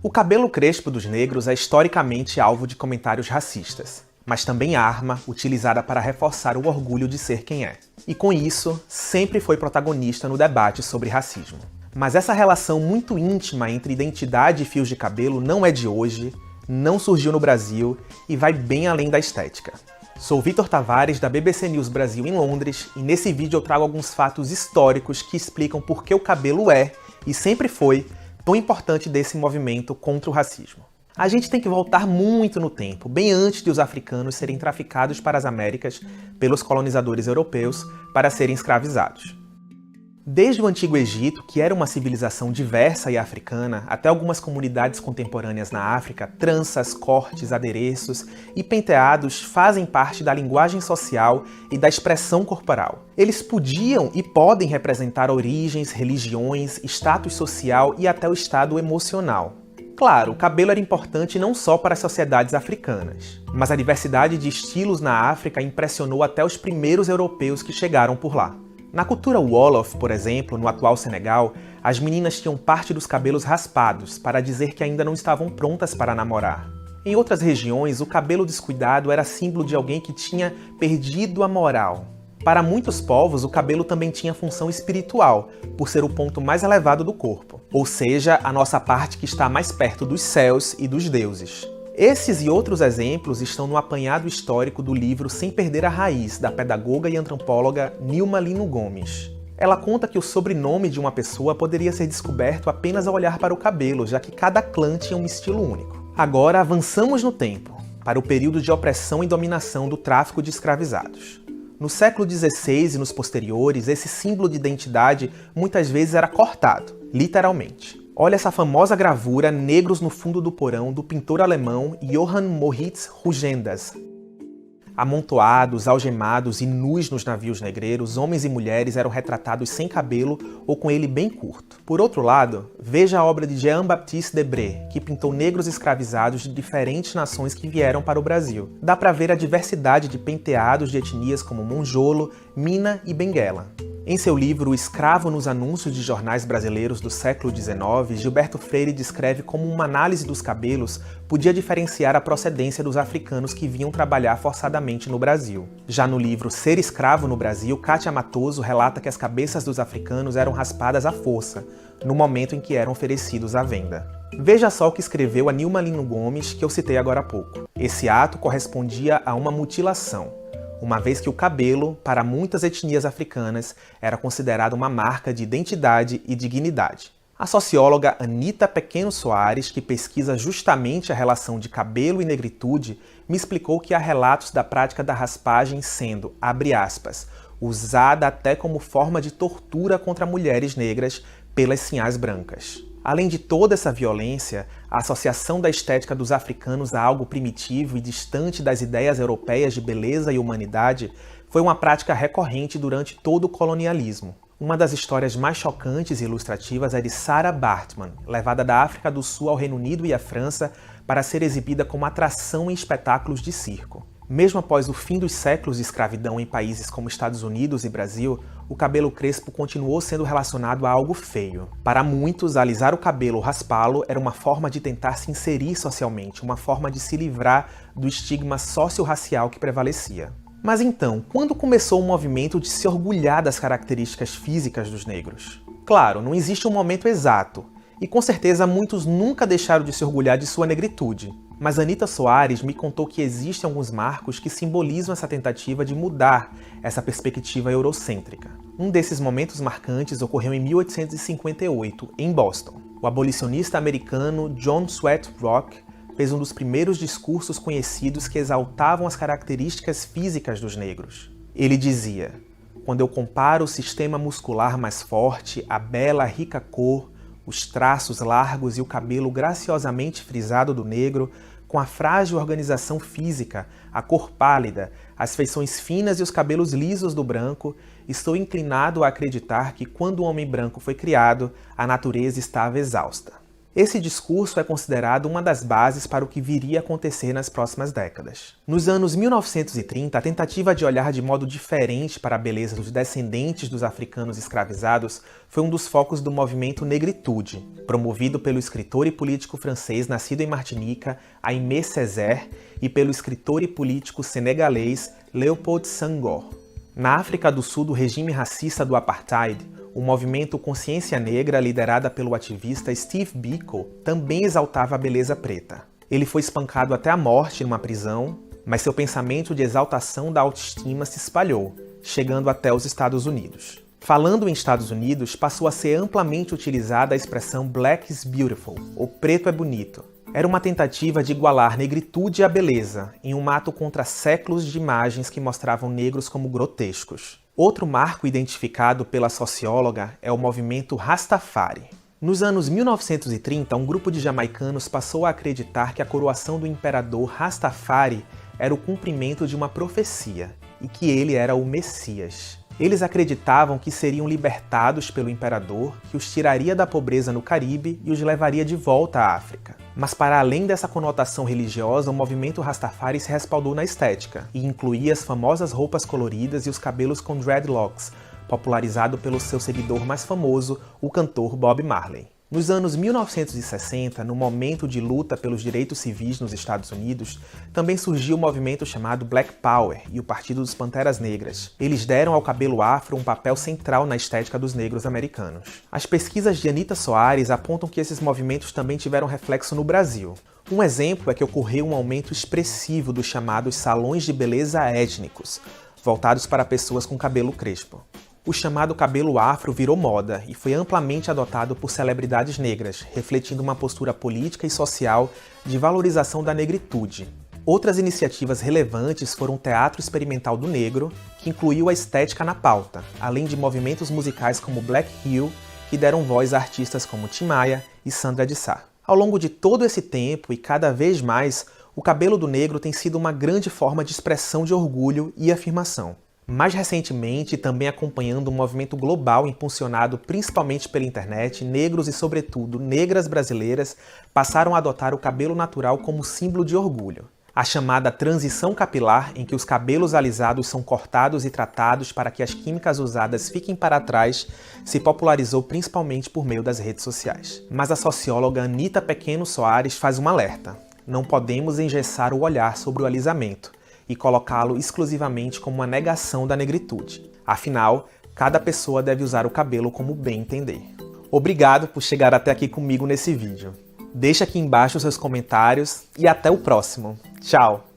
O cabelo crespo dos negros é historicamente alvo de comentários racistas, mas também arma utilizada para reforçar o orgulho de ser quem é. E com isso, sempre foi protagonista no debate sobre racismo. Mas essa relação muito íntima entre identidade e fios de cabelo não é de hoje, não surgiu no Brasil e vai bem além da estética. Sou Vitor Tavares, da BBC News Brasil em Londres, e nesse vídeo eu trago alguns fatos históricos que explicam por que o cabelo é, e sempre foi, tão importante desse movimento contra o racismo. A gente tem que voltar muito no tempo, bem antes de os africanos serem traficados para as Américas pelos colonizadores europeus para serem escravizados. Desde o Antigo Egito, que era uma civilização diversa e africana, até algumas comunidades contemporâneas na África, tranças, cortes, adereços e penteados fazem parte da linguagem social e da expressão corporal. Eles podiam e podem representar origens, religiões, status social e até o estado emocional. Claro, o cabelo era importante não só para as sociedades africanas, mas a diversidade de estilos na África impressionou até os primeiros europeus que chegaram por lá. Na cultura Wolof, por exemplo, no atual Senegal, as meninas tinham parte dos cabelos raspados para dizer que ainda não estavam prontas para namorar. Em outras regiões, o cabelo descuidado era símbolo de alguém que tinha perdido a moral. Para muitos povos, o cabelo também tinha função espiritual, por ser o ponto mais elevado do corpo, ou seja, a nossa parte que está mais perto dos céus e dos deuses. Esses e outros exemplos estão no apanhado histórico do livro Sem Perder a Raiz, da pedagoga e antropóloga Nilma Lino Gomes. Ela conta que o sobrenome de uma pessoa poderia ser descoberto apenas ao olhar para o cabelo, já que cada clã tinha um estilo único. Agora avançamos no tempo, para o período de opressão e dominação do tráfico de escravizados. No século XVI e nos posteriores, esse símbolo de identidade muitas vezes era cortado, literalmente. Olha essa famosa gravura Negros no Fundo do Porão, do pintor alemão Johann Moritz Rugendas. Amontoados, algemados e nus nos navios negreiros, homens e mulheres eram retratados sem cabelo ou com ele bem curto. Por outro lado, veja a obra de Jean-Baptiste Debré, que pintou negros escravizados de diferentes nações que vieram para o Brasil. Dá para ver a diversidade de penteados de etnias como Monjolo, Mina e Benguela. Em seu livro O Escravo nos Anúncios de Jornais Brasileiros do século XIX, Gilberto Freire descreve como uma análise dos cabelos podia diferenciar a procedência dos africanos que vinham trabalhar forçadamente no Brasil. Já no livro Ser Escravo no Brasil, Kátia Matoso relata que as cabeças dos africanos eram raspadas à força, no momento em que eram oferecidos à venda. Veja só o que escreveu a Nilma Lino Gomes, que eu citei agora há pouco. Esse ato correspondia a uma mutilação, uma vez que o cabelo, para muitas etnias africanas, era considerado uma marca de identidade e dignidade. A socióloga Anita Pequeno Soares, que pesquisa justamente a relação de cabelo e negritude, me explicou que há relatos da prática da raspagem sendo, abre aspas, usada até como forma de tortura contra mulheres negras pelas sinhás brancas. Além de toda essa violência, a associação da estética dos africanos a algo primitivo e distante das ideias europeias de beleza e humanidade foi uma prática recorrente durante todo o colonialismo. Uma das histórias mais chocantes e ilustrativas é de Sarah Baartman, levada da África do Sul ao Reino Unido e à França para ser exibida como atração em espetáculos de circo. Mesmo após o fim dos séculos de escravidão em países como Estados Unidos e Brasil, o cabelo crespo continuou sendo relacionado a algo feio. Para muitos, alisar o cabelo ou raspá-lo era uma forma de tentar se inserir socialmente, uma forma de se livrar do estigma socio-racial que prevalecia. Mas então, quando começou o movimento de se orgulhar das características físicas dos negros? Claro, não existe um momento exato, e com certeza muitos nunca deixaram de se orgulhar de sua negritude. Mas Anita Soares me contou que existem alguns marcos que simbolizam essa tentativa de mudar essa perspectiva eurocêntrica. Um desses momentos marcantes ocorreu em 1858, em Boston. O abolicionista americano John Swett Rock fez um dos primeiros discursos conhecidos que exaltavam as características físicas dos negros. Ele dizia: "Quando eu comparo o sistema muscular mais forte, a bela, rica cor, os traços largos e o cabelo graciosamente frisado do negro, com a frágil organização física, a cor pálida, as feições finas e os cabelos lisos do branco, estou inclinado a acreditar que quando o homem branco foi criado, a natureza estava exausta." Esse discurso é considerado uma das bases para o que viria a acontecer nas próximas décadas. Nos anos 1930, a tentativa de olhar de modo diferente para a beleza dos descendentes dos africanos escravizados foi um dos focos do movimento Negritude, promovido pelo escritor e político francês nascido em Martinica, Aimé Césaire, e pelo escritor e político senegalês Léopold Senghor. Na África do Sul do regime racista do Apartheid, o movimento Consciência Negra, liderada pelo ativista Steve Biko, também exaltava a beleza preta. Ele foi espancado até a morte numa prisão, mas seu pensamento de exaltação da autoestima se espalhou, chegando até os Estados Unidos. Falando em Estados Unidos, passou a ser amplamente utilizada a expressão Black is beautiful, ou preto é bonito. Era uma tentativa de igualar negritude à beleza, em um ato contra séculos de imagens que mostravam negros como grotescos. Outro marco identificado pela socióloga é o movimento Rastafari. Nos anos 1930, um grupo de jamaicanos passou a acreditar que a coroação do imperador Rastafari era o cumprimento de uma profecia, e que ele era o Messias. Eles acreditavam que seriam libertados pelo imperador, que os tiraria da pobreza no Caribe e os levaria de volta à África. Mas para além dessa conotação religiosa, o movimento Rastafari se respaldou na estética, e incluía as famosas roupas coloridas e os cabelos com dreadlocks, popularizado pelo seu seguidor mais famoso, o cantor Bob Marley. Nos anos 1960, no momento de luta pelos direitos civis nos Estados Unidos, também surgiu o movimento chamado Black Power e o Partido dos Panteras Negras. Eles deram ao cabelo afro um papel central na estética dos negros americanos. As pesquisas de Anita Soares apontam que esses movimentos também tiveram reflexo no Brasil. Um exemplo é que ocorreu um aumento expressivo dos chamados salões de beleza étnicos, voltados para pessoas com cabelo crespo. O chamado cabelo afro virou moda e foi amplamente adotado por celebridades negras, refletindo uma postura política e social de valorização da negritude. Outras iniciativas relevantes foram o Teatro Experimental do Negro, que incluiu a estética na pauta, além de movimentos musicais como Black Hill, que deram voz a artistas como Tim Maia e Sandra de Sá. Ao longo de todo esse tempo e cada vez mais, o cabelo do negro tem sido uma grande forma de expressão de orgulho e afirmação. Mais recentemente, também acompanhando um movimento global impulsionado principalmente pela internet, negros e, sobretudo, negras brasileiras passaram a adotar o cabelo natural como símbolo de orgulho. A chamada transição capilar, em que os cabelos alisados são cortados e tratados para que as químicas usadas fiquem para trás, se popularizou principalmente por meio das redes sociais. Mas a socióloga Anita Pequeno Soares faz um alerta: não podemos engessar o olhar sobre o alisamento e colocá-lo exclusivamente como uma negação da negritude. Afinal, cada pessoa deve usar o cabelo como bem entender. Obrigado por chegar até aqui comigo nesse vídeo. Deixa aqui embaixo os seus comentários e até o próximo. Tchau!